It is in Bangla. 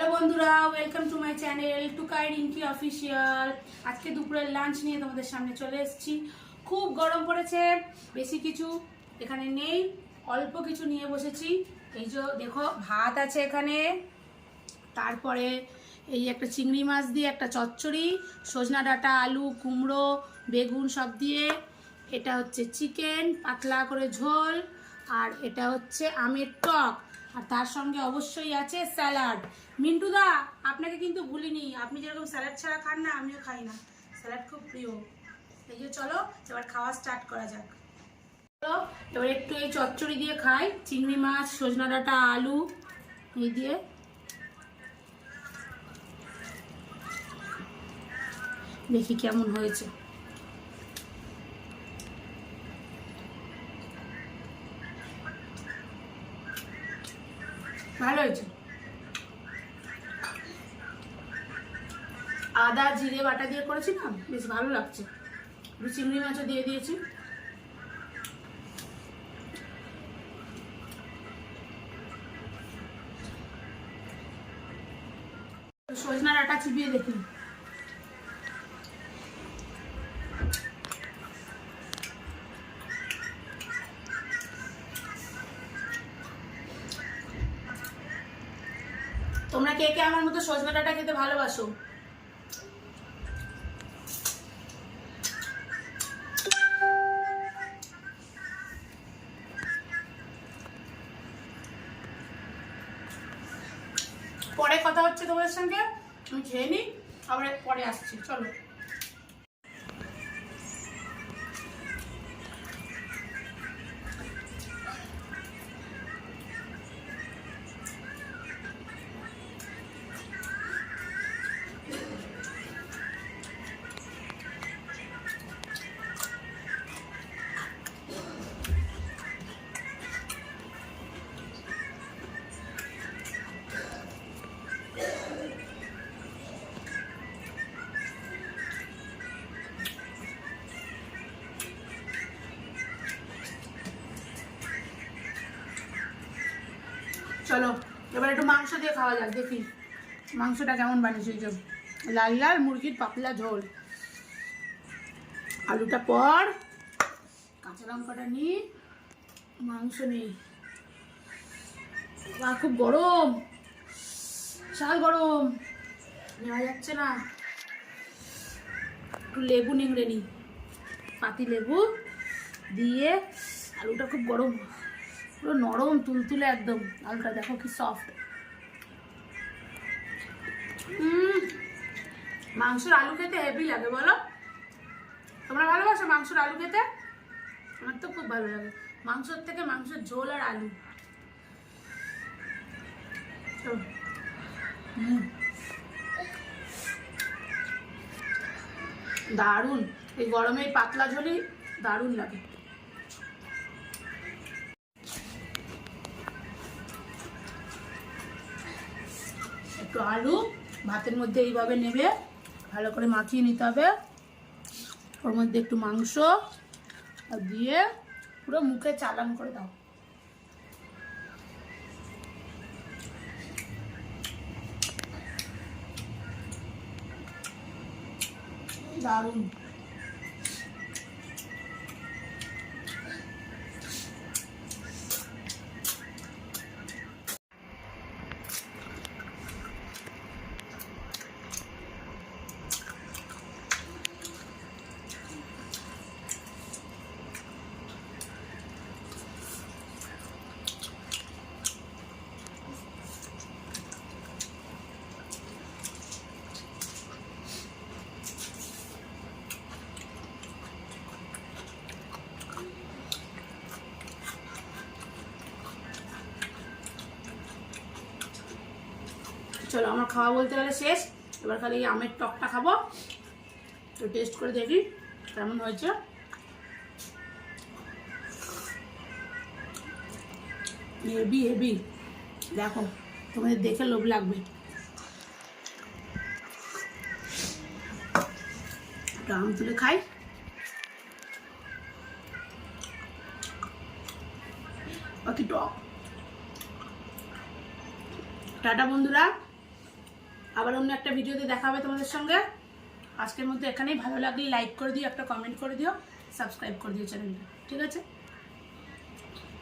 हेलो बंधुरा welcome to my channel Tukai Rinki official. आज के दुपुरेर लांच निये तोमादेर सामने चले एसेछि। खूब गरम पड़ेছে, बेशी किछु एखाने नेই, अल्प किछु निये बसेছি। এই যে দেখো ভাত আছে এখানে, তারপরে এই একটা চিংড়ি মাছ দিয়ে একটা চচ্চড়ি, সজনা ডাঁটা আলু কুমড়ো বেগুন সব দিয়ে, এটা হচ্ছে চিকেন পাতলা করে ঝোল, আর এটা হচ্ছে আমের টক, আর তার সঙ্গে অবশ্যই আছে স্যালাড। মিন্টুদা আপনাকে কিন্তু ভুলিনি, আপনি যেরকম স্যালাড ছাড়া খান না, আমিও খাই না, স্যালাড খুব প্রিয়। এই যে চলো এবার খাওয়া স্টার্ট করা যাক। চলো এবার একটু এই চচ্চড়ি দিয়ে খাই, চিংড়ি মাছ সজনা ডাঁটা আলু এই দিয়ে। দেখি কেমন হয়েছে। ভালো হয়েছে। আদা জিরে বাটা দিয়ে করেছি না, বেশ ভালো লাগছে। একটু চিংড়ি মাছও দিয়ে দিয়েছি। সজনা ডাঁটা চিবিয়ে দেখি। তোমরা কে কে আমার মতো সজনা ডাঁটা খেতে ভালোবাসো? পরে কথা হচ্ছে তোমাদের সঙ্গে, আমি খেয়ে নিই, আবার পরে আসছি। চলো চলো এবার একটু মাংস দিয়ে খাওয়া যাক, দেখি মাংসটা কেমন বানিয়েছে। এই যে লাল লাল মুরগির পাতলা ঝোল, আলুটা পর, কাঁচা লঙ্কাটা নিই, মাংস নিই। খুব গরম, বিশাল গরম, নেওয়া যাচ্ছে না। একটু লেবু নিংড়ে নিই, পাতি লেবু দিয়ে। আলুটা খুব গরম, পুরো নরম তুলতুলে একদম, আলুটা দেখো কি সফট। মাংসের আলু খেতে হেভি লাগে, বলো তোমরা ভালোবাসো মাংসের আলু খেতে? আমার তো খুব ভালো লাগে, মাংসের থেকে মাংসের ঝোল আর আলু। দারুণ, এই গরমে পাতলা ঝোলই দারুণ লাগে। একটু আলু ভাতের মধ্যে এইভাবে নেবে, ভালো করে মাখিয়ে নিতে হবে, ওর মধ্যে একটু মাংস দিয়ে পুরো মুখে চালান করে দাও। দারুণ। চলো আমার খাওয়া বলতে গেলে শেষ, এবার খালি আমের টকটা খাবো, তো টেস্ট করে দেখি কেমন হয়েছে। হেভি হেভি, দেখো তোমাদের দেখে লোভ লাগবে। আম তুলে খাই। বাকি টক। টাটা বন্ধুরা, আবার অন্য একটা ভিডিওতে দেখা হবে তোমাদের সঙ্গে। আজকের মধ্যে এখানেই, ভালো লাগলে লাইক করে দিও, একটা কমেন্ট করে দিও, সাবস্ক্রাইব করে দিও চ্যানেলটা, ঠিক আছে?